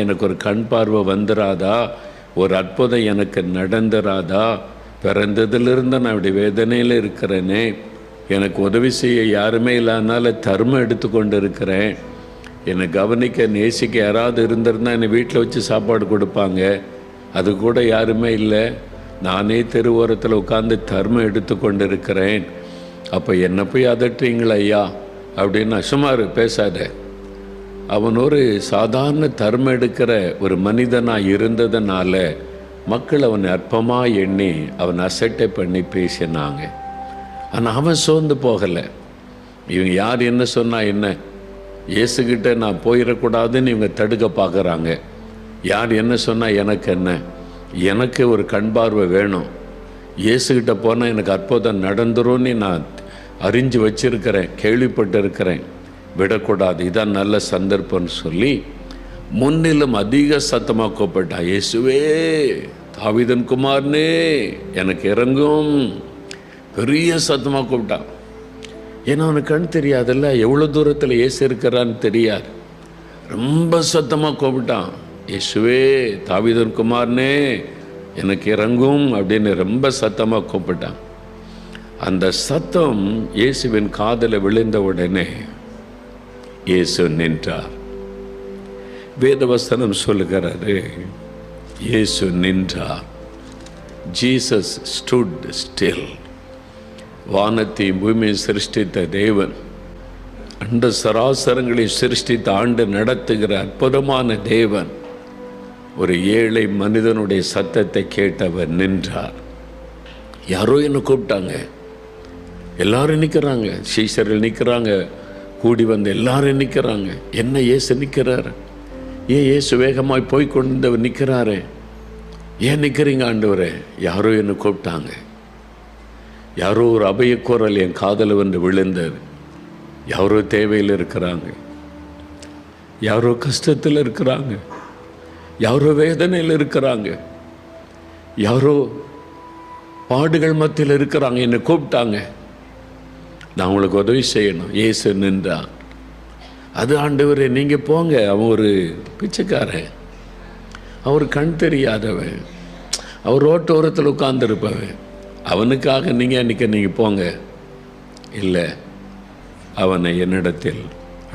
எனக்கு ஒரு கண் பார்வை வந்துராதா, ஒரு அற்புதம் எனக்கு நடந்துராதா, பிறந்ததிலிருந்து நான் இப்படி வேதனையில் இருக்கிறேனே, எனக்கு உதவி செய்ய யாருமே இல்லாதனால தர்மம் எடுத்துக்கொண்டு இருக்கிறேன், என்னை கவனிக்க நேசிக்க யாராவது இருந்திருந்தால் என்னை வீட்டில் வச்சு சாப்பாடு கொடுப்பாங்க, அது கூட யாருமே இல்லை, நானே தெருவோரத்தில் உட்காந்து தர்மம் எடுத்துக்கொண்டு இருக்கிறேன், அப்போ என்னை போய் அதட்டுறீங்களா ஐயா அப்படின்னு. சுமார் பேசாத. அவன் ஒரு சாதாரண தர்மம் எடுக்கிற ஒரு மனிதனாக இருந்ததுனால மக்கள் அவனை அற்பமாக எண்ணி அவன் அசட்டை பண்ணி பேசினாங்க. ஆனால் அவன் சோர்ந்து போகலை. இவங்க யார் என்ன சொன்னால் என்ன, இயேசுக்கிட்ட நான் போயிடக்கூடாதுன்னு இவங்க தடுக்க பார்க்குறாங்க. யார் என்ன சொன்னால் எனக்கு என்ன, எனக்கு ஒரு கண் பார்வை வேணும், இயேசுக்கிட்ட போனால் எனக்கு அற்புதம் நடந்துரும்னு நான் அறிஞ்சு வச்சிருக்கிறேன், கேள்விப்பட்டு இருக்கிறேன், விடக்கூடாது, இதான் நல்ல சந்தர்ப்பம்னு சொல்லி முன்னிலும் அதிக சத்தமாக கூப்பிட்டான், இயேசுவே தாவீதின் குமாரனே எனக்கு இறங்கும். பெரிய சத்தமாக கூப்பிட்டான். ஏன்னா அவனுக்கு கண் தெரியாதுல்ல, எவ்வளோ தூரத்தில் இயேசு இருக்கிறான்னு தெரியாது. ரொம்ப சத்தமாக கூப்பிட்டான், இயேசுவே தாவீதின் குமாரனே எனக்கு இறங்கும் அப்படின்னு ரொம்ப சத்தமாக கூப்பிட்டான். அந்த சத்தம் இயேசுவின் காதில் விழுந்த உடனே இயேசு நின்றார். வேதவசனம் சொல்லுகிறாரு, இயேசு நின்றார். Jesus stood still. வானத்தையும் பூமியை சிருஷ்டித்த தேவன், அண்ட சராசரங்களை சிருஷ்டித்த ஆண்டு நடத்துகிற அற்புதமான தேவன் ஒரு ஏழை மனிதனுடைய சத்தத்தை கேட்டவர் நின்றார். யாரோ என்ன கூப்பிட்டாங்க, எல்லாரும் நிற்கிறாங்க, சீஷர்கள் நிற்கிறாங்க, கூடி வந்து எல்லாரும் நிற்கிறாங்க. என்ன இயேசு நிற்கிறார், ஏன் இயேசு வேகமாய் போய் கொண்டவர் நிற்கிறாரு, ஏன் நிற்கிறீங்க ஆண்டவரே? யாரோ என்ன கூப்பிட்டாங்க. யாரோ ஒரு அபயக்குரல் என் காதல வந்து விழுந்தது. யாரோ தேவையில் இருக்கிறாங்க, யாரோ கஷ்டத்தில் இருக்கிறாங்க, யாரோ வேதனையில் இருக்கிறாங்க, யாரோ பாடுகள் மத்தியில் இருக்கிறாங்க, என்னை கூப்பிட்டாங்க, நான் உங்களுக்கு உதவி செய்யணும். இயேசு நின்றான். அது ஆண்டவரே நீங்கள் போங்க, அவன் ஒரு பிச்சைக்காரன், அவர் கண் தெரியாதவன், அவர் ரோட்டோரத்தில் உட்கார்ந்துருப்பவன், அவனுக்காக நீங்கள் போங்க. இல்லை, அவனை என்னிடத்தில்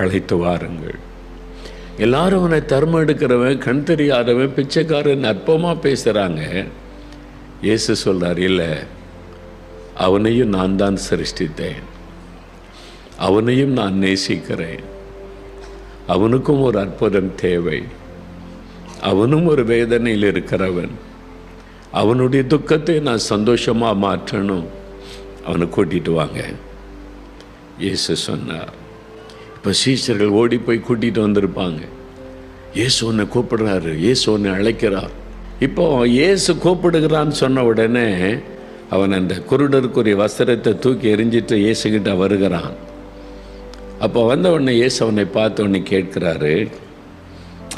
அழைத்து வாருங்கள். எல்லாரும் அவனை தர்மம் எடுக்கிறவன், கண் தெரியாதவன், பிச்சைக்காரன் அற்பமாக பேசுகிறாங்க. இயேசு சொல்கிறார், இல்லை, அவனையும் நான் தான் சிருஷ்டித்தேன், அவனையும் நான் நேசிக்கிறேன், அவனுக்கும் ஒரு அற்புதம் தேவை, அவனும் ஒரு வேதனையில் இருக்கிறவன், அவனுடைய துக்கத்தை நான் சந்தோஷமாக மாற்றணும், அவனை கூட்டிகிட்டு வாங்க இயேசு சொன்னார். இப்போ சீஷர்கள் ஓடி போய் கூட்டிகிட்டு வந்திருப்பாங்க. இயேசு உன்னை கூப்பிடுறாரு, இயேசு உன்னை அழைக்கிறார். இப்போ இயேசு கூப்பிடுகிறான்னு சொன்ன உடனே அவன் அந்த குருடருக்குரிய வஸ்திரத்தை தூக்கி எறிஞ்சிட்டு இயேசுகிட்ட வருகிறான். அப்போ வந்த உடனே இயேசு அவனை பார்த்து உடனே கேட்கிறாரு.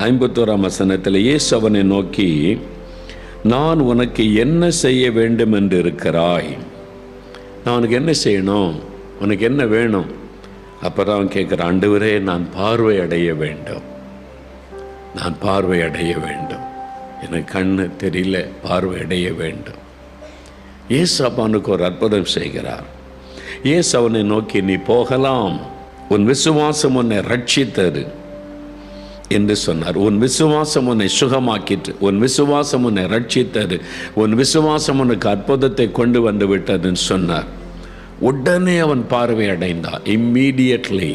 51ஆம் வசனத்தில் இயேசு அவனை நோக்கி, நான் உனக்கு என்ன செய்ய வேண்டும் என்று இருக்கிறாய்? நான் உனக்கு என்ன செய்யணும், உனக்கு என்ன வேணும்? அப்போ தான் அவன் கேட்குறான், ஆண்டவரே நான் பார்வை அடைய வேண்டும், நான் பார்வை அடைய வேண்டும், எனக்கு கண்ணு தெரியல, பார்வை அடைய வேண்டும். இயேசு அவனுக்கு ஒரு அற்புதம் செய்கிறார். இயேசு அவனை நோக்கி, நீ போகலாம், உன் விசுவாசம் உன்னை ரட்சித்தது என்று சொன்னார். உன் விசுவாசம் உன்னை சுகமாக்கிற்று, உன் விசுவாசம் உன்னை ரட்சித்தது, உன் விசுவாசம் உனக்கு அற்புதத்தை கொண்டு வந்து விட்டதுன்னு சொன்னார். உடனே அவன் பார்வை அடைந்தான். இம்மீடியட்லி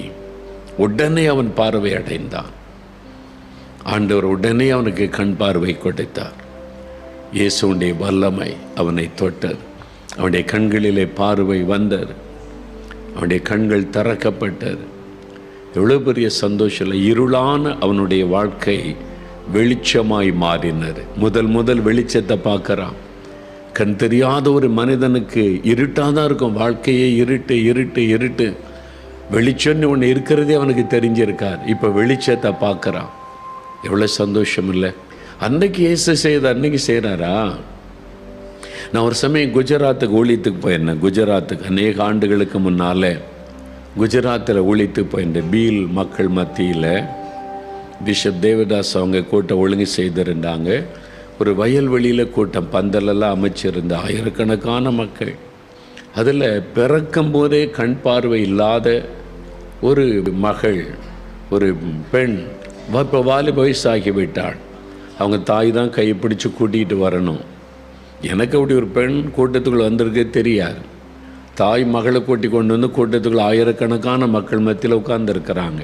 உடனே அவன் பார்வை அடைந்தான். ஆண்டவர் உடனே அவனுக்கு கண் பார்வை கொடுத்தார். இயேசுடைய வல்லமை அவனை தொட்டது. அவனுடைய கண்களிலே பார்வை வந்தது, அவனுடைய கண்கள் திறக்கப்பட்டது. எவ்வளோ பெரிய சந்தோஷம்! இருளான அவனுடைய வாழ்க்கை வெளிச்சமாய் மாறினது. முதல் வெளிச்சத்தை பார்க்குறான். கண் தெரியாத ஒரு மனிதனுக்கு இருட்டாக தான் இருக்கும், வாழ்க்கையே இருட்டு இருட்டு இருட்டு. வெளிச்சம்னு ஒன்று இருக்கிறதே அவனுக்கு தெரிஞ்சிருக்கார். இப்போ வெளிச்சத்தை பார்க்குறான். எவ்வளோ சந்தோஷம் இல்லை? அன்னைக்கு இயேசு செய்த அன்னைக்கு செய்கிறாரா? நான் ஒரு சமயம் குஜராத்துக்கு ஊழியத்துக்கு போயிருந்தேன். குஜராத்துக்கு அநேக ஆண்டுகளுக்கு முன்னால் குஜராத்தில் ஊழியத்துக்கு போயிருந்தேன். பீல் மக்கள் மத்தியில் பிஷப் தேவதாஸ் அவங்க கூட்டம் ஒழுங்கு செய்திருந்தாங்க. ஒரு வயல்வெளியில் கூட்டம் பந்தலெல்லாம் அமைச்சிருந்த ஆயிரக்கணக்கான மக்கள். அதில் பிறக்கும் போதே கண் பார்வை இல்லாத ஒரு மகள், ஒரு பெண், இப்போ வாலிப வயசாகிவிட்டாள். அவங்க தாய் தான் கையை பிடிச்சி கூட்டிகிட்டு வரணும். எனக்கு அப்படி ஒரு பெண் கூட்டத்துக்குள்ளே வந்திருக்கே தெரியாது. தாய் மகளை கூட்டி கொண்டு வந்து கூட்டத்துக்குள்ள ஆயிரக்கணக்கான மக்கள் மத்தியில் உட்கார்ந்துருக்கிறாங்க.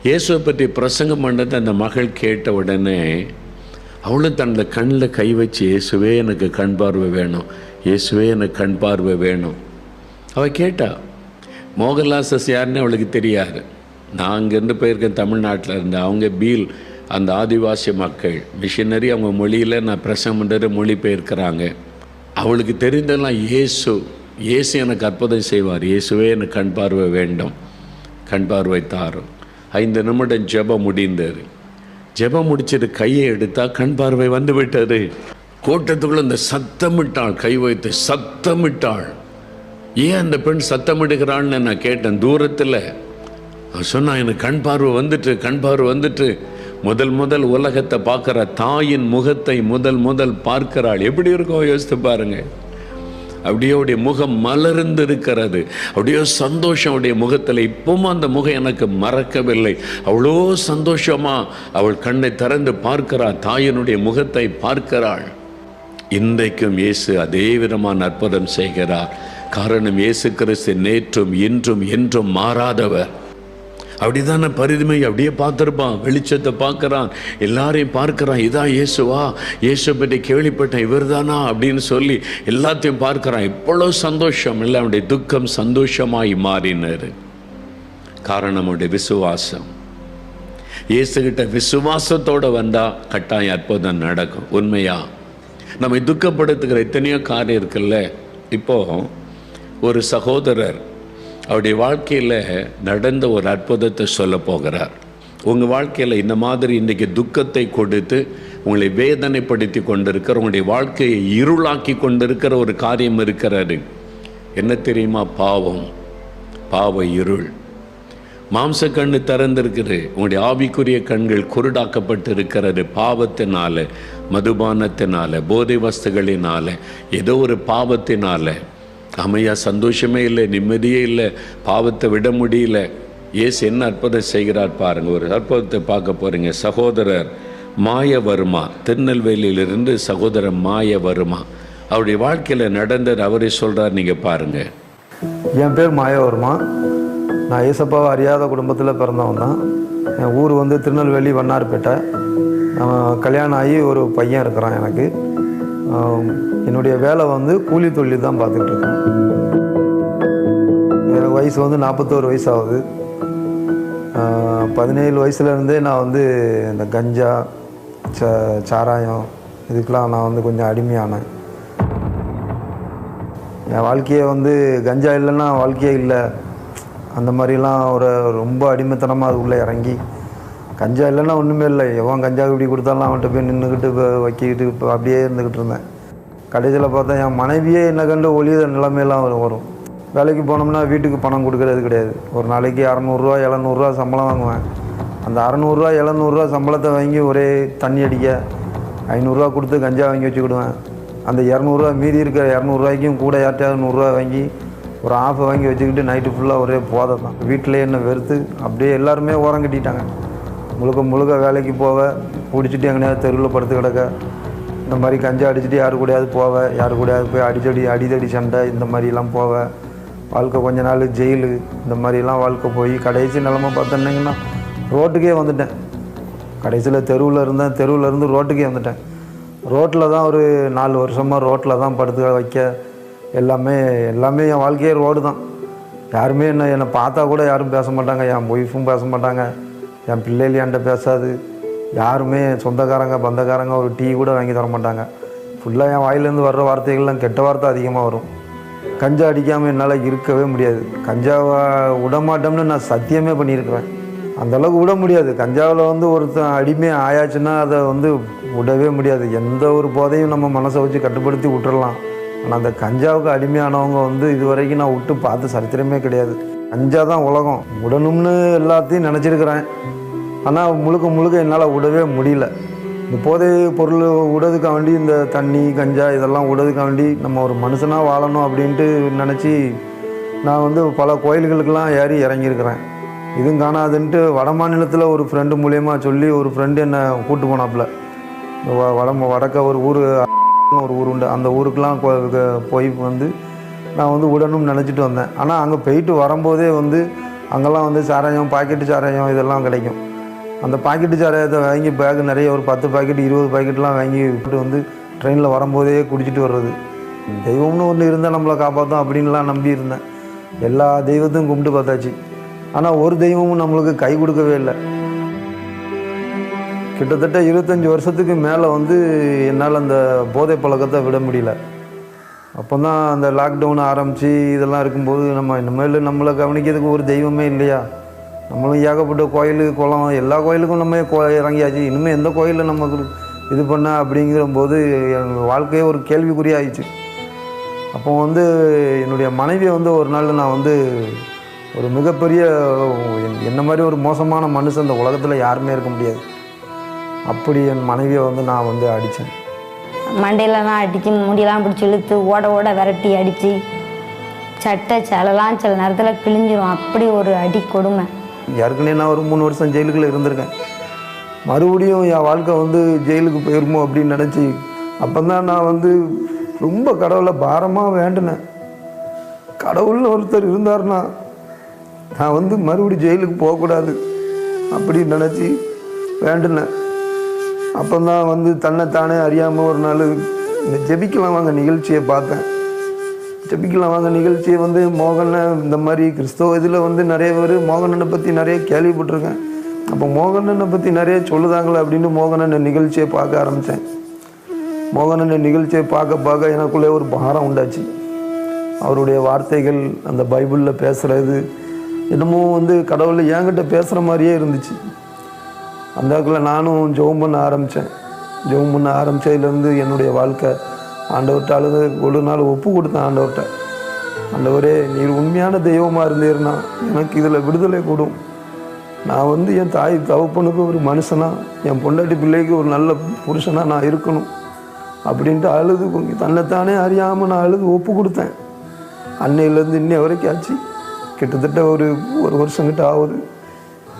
இயேசுவை பற்றி பிரசங்கம் பண்ணதை அந்த மகள் கேட்ட உடனே அவளும் தன்னோட கண்ணில் கை வச்சு, இயேசுவே எனக்கு கண் பார்வை வேணும், இயேசுவே எனக்கு கண் பார்வை வேணும். அவள் கேட்டா. மோகன்லாசஸ் யாருன்னு அவளுக்கு தெரியாது. நான் அங்கேருந்து போயிருக்கேன், தமிழ்நாட்டில் இருந்தேன். அவங்க பீல், அந்த ஆதிவாசி மக்கள் மிஷினரி, அவங்க மொழியில் நான் பிரசங்கம் பண்ணுற மொழி பெயர்க்கிறாங்க. அவளுக்கு தெரிந்தெல்லாம் இயேசு, இயேசு எனக்கு அற்புதம் செய்வார், இயேசுவே எனக்கு கண் பார்வை வேண்டும், கண் பார்வை தாரும். 5 நிமிடம் ஜெபம் முடிந்தது. ஜெபம் முடிச்சுட்டு கையை எடுத்தால் கண் பார்வை வந்து விட்டது. கூட்டத்துக்குள்ள இந்த சத்தமிட்டாள், கை வைத்து சத்தமிட்டாள். ஏன் அந்த பெண் சத்தமிடுகிறான்னு நான் கேட்டேன் தூரத்தில். சொன்னா, எனக்கு கண் பார்வை வந்துட்டு, கண் பார்வை வந்துட்டு. முதல் உலகத்தை பார்க்குற தாயின் முகத்தை முதல் பார்க்கிறாள். எப்படி இருக்கும் யோசித்து பாருங்க. அப்படியே அவருடைய முகம் மலர்ந்து இருக்கிறது. அப்படியே சந்தோஷம் அவருடைய முகத்தில். இப்பவும் அந்த முகம் எனக்கு மறக்கவில்லை. அவ்வளோ சந்தோஷமா அவள் கண்ணை திறந்து பார்க்கிறாள், தாயினுடைய முகத்தை பார்க்கிறாள். இன்றைக்கும் இயேசு அதே விதமான அற்புதம் செய்கிறார். காரணம், இயேசு கிறிஸ்து நேற்றும் இன்றும் என்றும் மாறாதவர். அப்படிதானே பரிதுமை அப்படியே பார்த்துருப்பான், வெளிச்சத்தை பார்க்குறான், எல்லாரையும் பார்க்குறான். இதான் இயேசுவா, இயேசு பற்றி கேள்விப்பட்டேன், இவர் தானா அப்படின்னு சொல்லி எல்லாத்தையும் பார்க்குறான். இவ்வளோ சந்தோஷம் இல்லை, அவனுடைய துக்கம் சந்தோஷமாய் மாறினார். காரணம் அவனுடைய விசுவாசம். இயேசுகிட்ட விசுவாசத்தோடு வந்தால் கட்டாயம் அற்புதம் நடக்கும். உண்மையா நம்மை துக்கப்படுத்துகிற எத்தனையோ காரியம் இருக்குல்ல. இப்போது ஒரு சகோதரர் அவருடைய வாழ்க்கையில் நடந்த ஒரு அற்புதத்தை சொல்ல போகிறார். உங்கள் வாழ்க்கையில் இந்த மாதிரி இன்றைக்கி துக்கத்தை கொடுத்து உங்களை வேதனைப்படுத்தி கொண்டிருக்கிற, உங்களுடைய வாழ்க்கையை இருளாக்கி கொண்டிருக்கிற ஒரு காரியம் இருக்கிறது. என்ன தெரியுமா? பாவ இருள். மாம்ச கண்ணு திறந்திருக்குது, உங்களுடைய ஆவிக்குரிய கண்கள் குருடாக்கப்பட்டு இருக்கிறது. பாவத்தினால, மதுபானத்தினால, போதை வஸ்துகளினால, ஏதோ ஒரு பாவத்தினால. அமையா சந்தோஷமே இல்லை, நிம்மதியே இல்லை, பாவத்தை விட முடியல. இயேசு என்ன அற்புதம் செய்கிறார் பாருங்கள். ஒரு அற்புதத்தை பார்க்க போகிறீங்க. சகோதரர் மாயவர்மா, திருநெல்வேலியிலிருந்து சகோதரர் மாயவர்மா, அவருடைய வாழ்க்கையில் நடந்தது அவரே சொல்கிறார். நீங்கள் பாருங்கள். என் பேர் மாயவர்மா. நான் ஏசப்பாவை அறியாத குடும்பத்தில் பிறந்தவன் தான். என் ஊர் வந்து திருநெல்வேலி வண்ணார்பேட்டை. கல்யாணம் ஆகி ஒரு பையன் இருக்கிறான் எனக்கு. என்னுடைய வேலை வந்து கூலி தொழில் தான் பார்த்துக்கிட்டு இருக்கேன். எனக்கு வயசு வந்து 41 வயசு ஆகுது. 17 வயசுலேருந்தே நான் வந்து இந்த கஞ்சா, சாராயம் இதுக்கெலாம் நான் வந்து கொஞ்சம் அடிமையானேன். என் வாழ்க்கையை வந்து கஞ்சா இல்லைன்னா வாழ்க்கையே இல்லை, அந்த மாதிரிலாம் ஒரு ரொம்ப அடிமைத்தனமாக அது உள்ளே இறங்கி, கஞ்சா இல்லைன்னா ஒன்றுமே இல்லை, எவன் கஞ்சா இப்படி கொடுத்தாலும் அவன்கிட்ட போய் நின்றுக்கிட்டு வைக்கிக்கிட்டு இப்போ அப்படியே இருந்துக்கிட்டு இருந்தேன். கடைசியில் பார்த்தா என் மனைவியே என்னை கண்டு ஒளிய நிலைமையெல்லாம் வரும். வேலைக்கு போனோம்னா வீட்டுக்கு பணம் கொடுக்கறது கிடையாது. ஒரு நாளைக்கு 600 700 சம்பளம் வாங்குவேன். அந்த 600 700 சம்பளத்தை வாங்கி ஒரே தண்ணி அடிக்க 500 கொடுத்து கஞ்சா வாங்கி வச்சுக்கிடுவேன். அந்த 200 மீதி இருக்கிற 200 கூட யார்ட்டையாவது 100 வாங்கி ஒரு ஆஃபை வாங்கி வச்சுக்கிட்டு நைட்டு ஃபுல்லாக ஒரே போதை தான். வீட்டிலே என்னை வெறுத்து அப்படியே எல்லாருமே ஓரம் கட்டிட்டாங்க. முழுக்க வேலைக்கு போவ, பிடிச்சிட்டு எங்கேயாவது தெருவில் படுத்து கிடக்க, இந்த மாதிரி கஞ்சா அடிச்சுட்டு யாரு கூடயாவது போவேன், யாரு கூடயாவது போய் அடிதடி சண்டை இந்த மாதிரிலாம் போவேன். வாழ்க்கை கொஞ்ச நாள் ஜெயிலு இந்த மாதிரிலாம் வாழ்க்கை போய் கடைசி நிலமை பார்த்தோன்னீங்கன்னா ரோட்டுக்கே வந்துட்டேன். கடைசியில் தெருவில் இருந்தேன், தெருவிலேருந்து ரோட்டுக்கே வந்துட்டேன். ரோட்டில் தான் ஒரு 4 வருஷமாக ரோட்டில் தான் படுத்து வைக்க, எல்லாமே என் வாழ்க்கையே ரோடு தான். யாருமே என்னை பார்த்தா கூட யாரும் பேச மாட்டாங்க, என் ஒய்ஃபும் பேச மாட்டாங்க, என் பிள்ளைகள் என்கிட்ட பேசாது, யாருமே சொந்தக்காரங்க பந்தக்காரங்க ஒரு டீ கூட வாங்கி தர மாட்டாங்க. ஃபுல்லாக என் வாயிலேருந்து வர்ற வார்த்தைகள்லாம் கெட்ட வார்த்தை அதிகமாக வரும். கஞ்சா அடிக்காமல் என்னால் இருக்கவே முடியாது. கஞ்சாவை விடமாட்டோம்னு நான் சத்தியமே பண்ணியிருக்கிறேன். அந்தளவுக்கு விட முடியாது. கஞ்சாவில் வந்து ஒருத்தன் அடிமை ஆயாச்சுன்னா அதை வந்து விடவே முடியாது. எந்த ஒரு போதையும் நம்ம மனசை வச்சு கட்டுப்படுத்தி விட்டுறலாம். ஆனால் அந்த கஞ்சாவுக்கு அடிமையானவங்க வந்து இது வரைக்கும் நான் விட்டு பார்த்து சரித்திரமே கிடையாது. கஞ்சா தான் உலகம். விடணும்னு எல்லாத்தையும் நினச்சிருக்கிறேன். ஆனால் முழுக்க முழுக்க என்னால் விடவே முடியல. இந்த போதை பொருள் விடதுக்காக வேண்டி இந்த தண்ணி கஞ்சா இதெல்லாம் விடதுக்காக வேண்டி நம்ம ஒரு மனுஷனாக வாழணும் அப்படின்ட்டு நினச்சி நான் வந்து பல கோயில்களுக்கெல்லாம் ஏறி இறங்கியிருக்கிறேன். இதுவும் காணாதுன்ட்டு வட மாநிலத்தில் ஒரு ஃப்ரெண்டு மூலயமா சொல்லி ஒரு ஃப்ரெண்டு என்னை கூப்பிட்டு போனாப்புல. வடக்க ஒரு ஊர் உண்டு, அந்த ஊருக்கெலாம் போய் வந்து நான் வந்து விடணும்னு நினச்சிட்டு வந்தேன். ஆனால் அங்கே போயிட்டு வரும்போதே வந்து அங்கெல்லாம் வந்து சாராயம், பாக்கெட்டு சாராயம் இதெல்லாம் கிடைக்கும். அந்த பாக்கெட்டு சாராயத்தை வாங்கி பேக்கு நிறைய ஒரு 10 பாக்கெட் 20 பாக்கெட்லாம் வாங்கி விட்டு வந்து ட்ரெயினில் வரும்போதே குடிச்சிட்டு வர்றது. தெய்வம்னு ஒன்று இருந்தால் நம்மளை காப்பாற்றும் அப்படின்லாம் நம்பி இருந்தேன். எல்லா தெய்வத்தையும் கும்பிட்டு பார்த்தாச்சு, ஆனால் ஒரு தெய்வமும் நம்மளுக்கு கை கொடுக்கவே இல்லை. கிட்டத்தட்ட 25 வருஷத்துக்கு மேலே வந்து என்னால் அந்த போதை பழக்கத்தை விட முடியல. அப்போ தான் அந்த லாக்டவுன் ஆரம்பித்து இதெல்லாம் இருக்கும்போது நம்ம இனிமேல் நம்மளை கவனிக்கிறதுக்கு ஒரு தெய்வமே இல்லையா, நம்மளும் ஏகப்பட்ட கோயில் குளம் எல்லா கோயிலுக்கும் நம்ம இறங்கியாச்சு, இனிமேல் எந்த கோயிலில் நமக்கு இது பண்ண அப்படிங்கிற போது என் வாழ்க்கையே ஒரு கேள்விக்குறி ஆயிடுச்சு. அப்போ வந்து என்னுடைய மனைவியை வந்து ஒரு நாள் நான் வந்து ஒரு மிகப்பெரிய என்ன மாதிரி ஒரு மோசமான மனுஷன் இந்த உலகத்தில் யாருமே இருக்க முடியாது, அப்படி என் மனைவியை வந்து நான் வந்து அடித்தேன். மண்டையிலலாம் அடித்து முடியெல்லாம் பிடிச்சி இழுத்து ஓட ஓட விரட்டி அடித்து சட்டை சேலெல்லாம் சில நேரத்தில் கிழிஞ்சிரும், அப்படி ஒரு அடி கொடுமை. ஏற்கனவே நான் ஒரு 3 வருஷம் ஜெயிலுக்குள்ளே இருந்திருக்கேன். மறுபடியும் என் வாழ்க்கை வந்து ஜெயிலுக்கு போயிருமோ அப்படின்னு நினச்சி அப்போ தான் நான் வந்து ரொம்ப கடவுளை பாரமாக வேண்டினேன். கடவுள்னு ஒருத்தர் இருந்தார்னா நான் வந்து மறுபடியும் ஜெயிலுக்கு போகக்கூடாது அப்படின்னு நினச்சி வேண்டினேன். அப்போ தான் வந்து தன்னைத்தானே அறியாமல் ஒரு நாள் இந்த ஜெபிக்கலாம் வாங்க நிகழ்ச்சியை பார்த்தேன். ஜெபிக்கலாம் வாங்க நிகழ்ச்சியை வந்து மோகனை இந்த மாதிரி கிறிஸ்தவ இதில் வந்து நிறைய பேர் மோகனனை பற்றி நிறைய கேள்விப்பட்டிருக்கேன். அப்போ மோகனனை பற்றி நிறைய சொல்லுதாங்களே அப்படின்னு மோகனனை நிகழ்ச்சியை பார்க்க ஆரம்பித்தேன். மோகனனை நிகழ்ச்சியை பார்க்க எனக்குள்ளே ஒரு பாரம் உண்டாச்சு. அவருடைய வார்த்தைகள் அந்த பைபிளில் பேசுகிறது என்னமோ வந்து கடவுளை என்கிட்ட பேசுகிற மாதிரியே இருந்துச்சு. அந்த இடத்துல நானும் ஜெபம் பண்ண ஆரம்பித்தேன். ஜெபம் பண்ண ஆரம்பித்ததுலேருந்து என்னுடைய வாழ்க்கை ஆண்டவர்கிட்ட அழுது ஒரு நாள் ஒப்பு கொடுத்தேன் ஆண்டவர்கிட்ட. ஆண்டவரே, நீர் உண்மையான தெய்வமாக இருந்தீர்னா எனக்கு இதில் விடுதலை கூடும். நான் வந்து என் தாய் தகப்பனுக்கு ஒரு மனுஷனாக, என் பொண்டாட்டி பிள்ளைக்கு ஒரு நல்ல புருஷனாக நான் இருக்கணும் அப்படின்ட்டு அழுது தன்னைத்தானே அறியாமல் நான் அழுது ஒப்பு கொடுத்தேன். அன்னையிலேருந்து இன்னை வரைக்கும் ஆச்சு, கிட்டத்தட்ட ஒரு வருஷங்கிட்ட ஆகுது.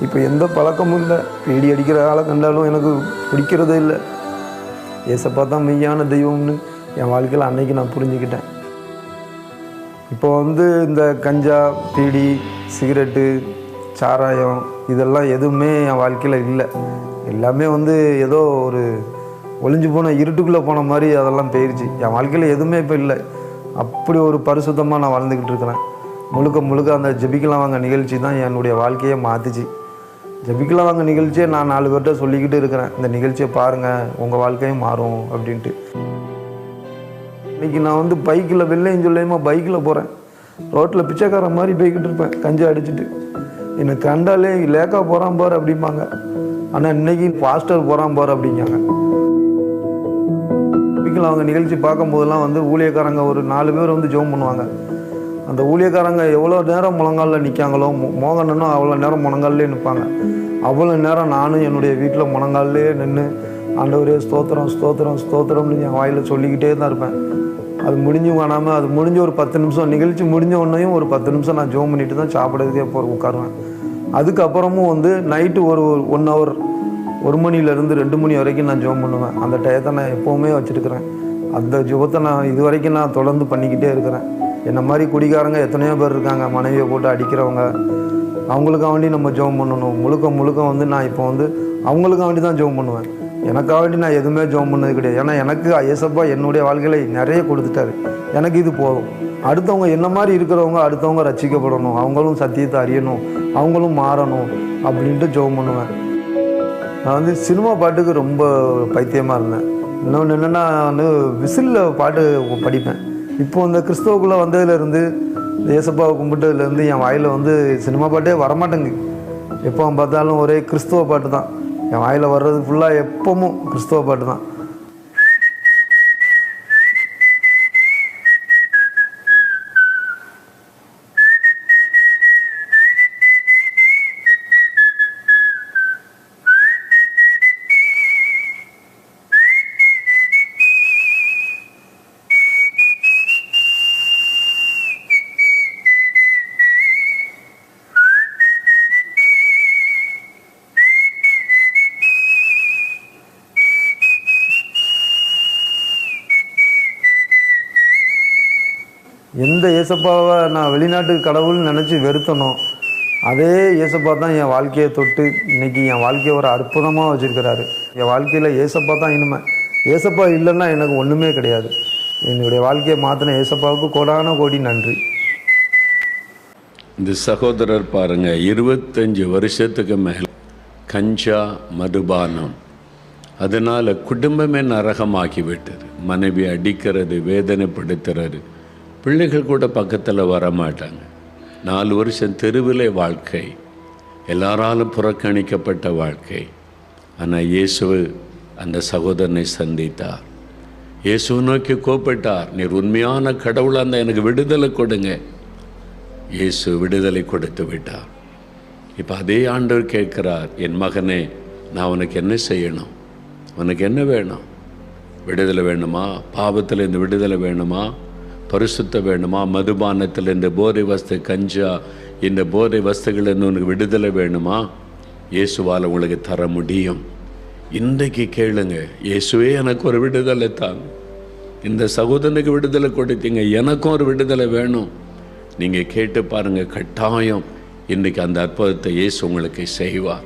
இப்போ எந்த பழக்கமும் இல்லை. பீடி அடிக்கிற ஆளை கண்டாலும் எனக்கு பிடிக்கிறதே இல்லை. ஏசப்பா தான் மெய்யான தெய்வம்னு என் வாழ்க்கையில் அன்னைக்கு நான் புரிஞ்சுக்கிட்டேன். இப்போ வந்து இந்த கஞ்சா, பீடி, சிகரெட்டு, சாராயம் இதெல்லாம் எதுவுமே என் வாழ்க்கையில் இல்லை. எல்லாமே வந்து ஏதோ ஒரு ஒளிஞ்சு போன இருட்டுக்குள்ளே போன மாதிரி அதெல்லாம் போயிடுச்சு. என் வாழ்க்கையில் எதுவுமே இப்போ இல்லை. அப்படி ஒரு பரிசுத்தமாக நான் வாழ்ந்துக்கிட்டு இருக்கிறேன். முழுக்க அந்த ஜெபிக்கலாம் வாங்க நிகழ்ச்சி தான் என்னுடைய வாழ்க்கையை மாற்றிச்சு. ஜெபிக்கலாம் வாங்க நிகழ்ச்சியை நான் 4 பேர்கிட்ட சொல்லிக்கிட்டு இருக்கிறேன், இந்த நிகழ்ச்சியை பாருங்கள் உங்கள் வாழ்க்கையும் மாறும் அப்படின்ட்டு. இன்றைக்கி நான் வந்து பைக்கில் வெள்ளையும் சொல்லியுமா பைக்கில் போகிறேன். ரோட்டில் பிச்சைக்கார மாதிரி போய்கிட்டு இருப்பேன் கஞ்சா அடிச்சுட்டு. என்னை கண்டாலே லேக்கா போகிறான் பார் அப்படிம்பாங்க. ஆனால் இன்றைக்கி பாஸ்டர் போகிறான் பார் அப்படிங்காங்க. ஜெபிக்கலாம் அவங்க நிகழ்ச்சி பார்க்கும்போதெல்லாம் வந்து ஊழியக்காரங்க ஒரு 4 பேர் வந்து ஜெபம் பண்ணுவாங்க. அந்த ஊழியக்காரங்க எவ்வளோ நேரம் முழங்காலில் நிற்காங்களோ, மோகனனும் அவ்வளோ நேரம் முழங்காலே நிற்பாங்க. அவ்வளோ நேரம் நானும் என்னுடைய வீட்டில் முழங்காலே நின்று ஆண்டவரே ஸ்தோத்திரம் ஸ்தோத்திரம் ஸ்தோத்திரம்னு என் வாயில் சொல்லிக்கிட்டே தான் இருப்பேன். அது முடிஞ்சு காணாமல் அது முடிஞ்ச ஒரு 10 நிமிஷம் நிகழ்ச்சி முடிஞ்ச உடனேயும் ஒரு 10 நிமிஷம் நான் ஜெபம் பண்ணிட்டு தான் சாப்பிட்றதுக்கே உட்காருவேன். அதுக்கப்புறமும் வந்து நைட்டு ஒரு 1 ஹவர் 1 மணிலேருந்து 2 மணி வரைக்கும் நான் ஜெபம் பண்ணுவேன். அந்த டயத்தை நான் எப்போவுமே வச்சுருக்கிறேன். அந்த ஜெபத்தை நான் இது வரைக்கும் நான் தொடர்ந்து பண்ணிக்கிட்டே இருக்கிறேன். என்ன மாதிரி குடிக்காரங்க எத்தனையோ பேர் இருக்காங்க, மனைவியை போட்டு அடிக்கிறவங்க. அவங்களுக்காக வேண்டி நம்ம ஜெபம் பண்ணணும். முழுக்க வந்து நான் இப்போ வந்து அவங்களுக்காக வேண்டி தான் ஜெபம் பண்ணுவேன். எனக்காக வேண்டி நான் எதுவுமே ஜெபம் பண்ணது கிடையாது. ஏன்னா எனக்கு ஏசப்பா என்னுடைய வாழ்க்கையில் நிறைய கொடுத்துட்டாரு. எனக்கு இது போதும். அடுத்தவங்க என்ன மாதிரி இருக்கிறவங்க அடுத்தவங்க ரட்சிக்கப்படணும், அவங்களும் சத்தியத்தை அறியணும், அவங்களும் மாறணும் அப்படின்ட்டு ஜெபம் பண்ணுவேன். நான் வந்து சினிமா பாட்டுக்கு ரொம்ப பைத்தியமாக இருந்தேன். இன்னொன்று என்னென்னா வந்து விசிலில் பாட்டு படிப்பேன். இப்போ இந்த கிறிஸ்தவக்குள்ளே வந்ததுலேருந்து ஏசப்பாவை கும்பிட்டதுலேருந்து என் வாயில் வந்து சினிமா பாட்டே வரமாட்டேங்கு. எப்போ பார்த்தாலும் ஒரே கிறிஸ்தவ பாட்டு தான் என் வாயில் வர்றது. ஃபுல்லாக எப்பவும் கிறிஸ்தவ பாட்டு தான். எந்த ஏசப்பாவை நான் வெளிநாட்டு கடவுள்னு நினச்சி வெறுத்தனோ அதே ஏசப்பா தான் என் வாழ்க்கையை தொட்டு இன்றைக்கி என் வாழ்க்கையை ஒரு அற்புதமாக வச்சுருக்கிறாரு. என் வாழ்க்கையில் ஏசப்பா தான் இனிமே. ஏசப்பா இல்லைன்னா எனக்கு ஒன்றுமே கிடையாது. என்னுடைய வாழ்க்கையை மாற்றின ஏசப்பாவுக்கு கோடான கோடி நன்றி. இந்த சகோதரர் பாருங்க, 25 வருஷத்துக்கு மேல் கஞ்சா மதுபானம், அதனால் குடும்பமே நரகமாக்கி விட்டது. மனைவி அடிக்கிறது, வேதனைப்படுத்துறது, பிள்ளைகள் கூட பக்கத்தில் வரமாட்டாங்க. 4 வருஷம் தெருவிலே வாழ்க்கை, எல்லாராலும் புறக்கணிக்கப்பட்ட வாழ்க்கை. ஆனால் இயேசு அந்த சகோதரனை சந்தித்தார். இயேசு நோக்கி கூப்பிட்டார், நீர் உண்மையான கடவுளாக இருந்தால் எனக்கு விடுதலை கொடுங்க. இயேசு விடுதலை கொடுத்து விட்டார். இப்போ அதே ஆண்டவர் கேட்குறார், என் மகனே, நான் உனக்கு என்ன செய்யணும்? உனக்கு என்ன வேணும்? விடுதலை வேணுமா? பாவத்தில் இந்த விடுதலை வேணுமா? பரிசுத்த வேணுமா? மதுபானத்தில் இந்த போதை வஸ்து, கஞ்சா, இந்த போதை வஸ்துகளில் உனக்கு விடுதலை வேணுமா? இயேசுவால் உங்களுக்கு தர முடியும். இன்றைக்கு கேளுங்க, இயேசுவே எனக்கு ஒரு விடுதலை தாங்க. இந்த சகோதரனுக்கு விடுதலை கொடுத்தீங்க, எனக்கும் ஒரு விடுதலை வேணும். நீங்கள் கேட்டு பாருங்கள், கட்டாயம் இன்றைக்கி அந்த அற்புதத்தை இயேசு உங்களுக்கு செய்வார்.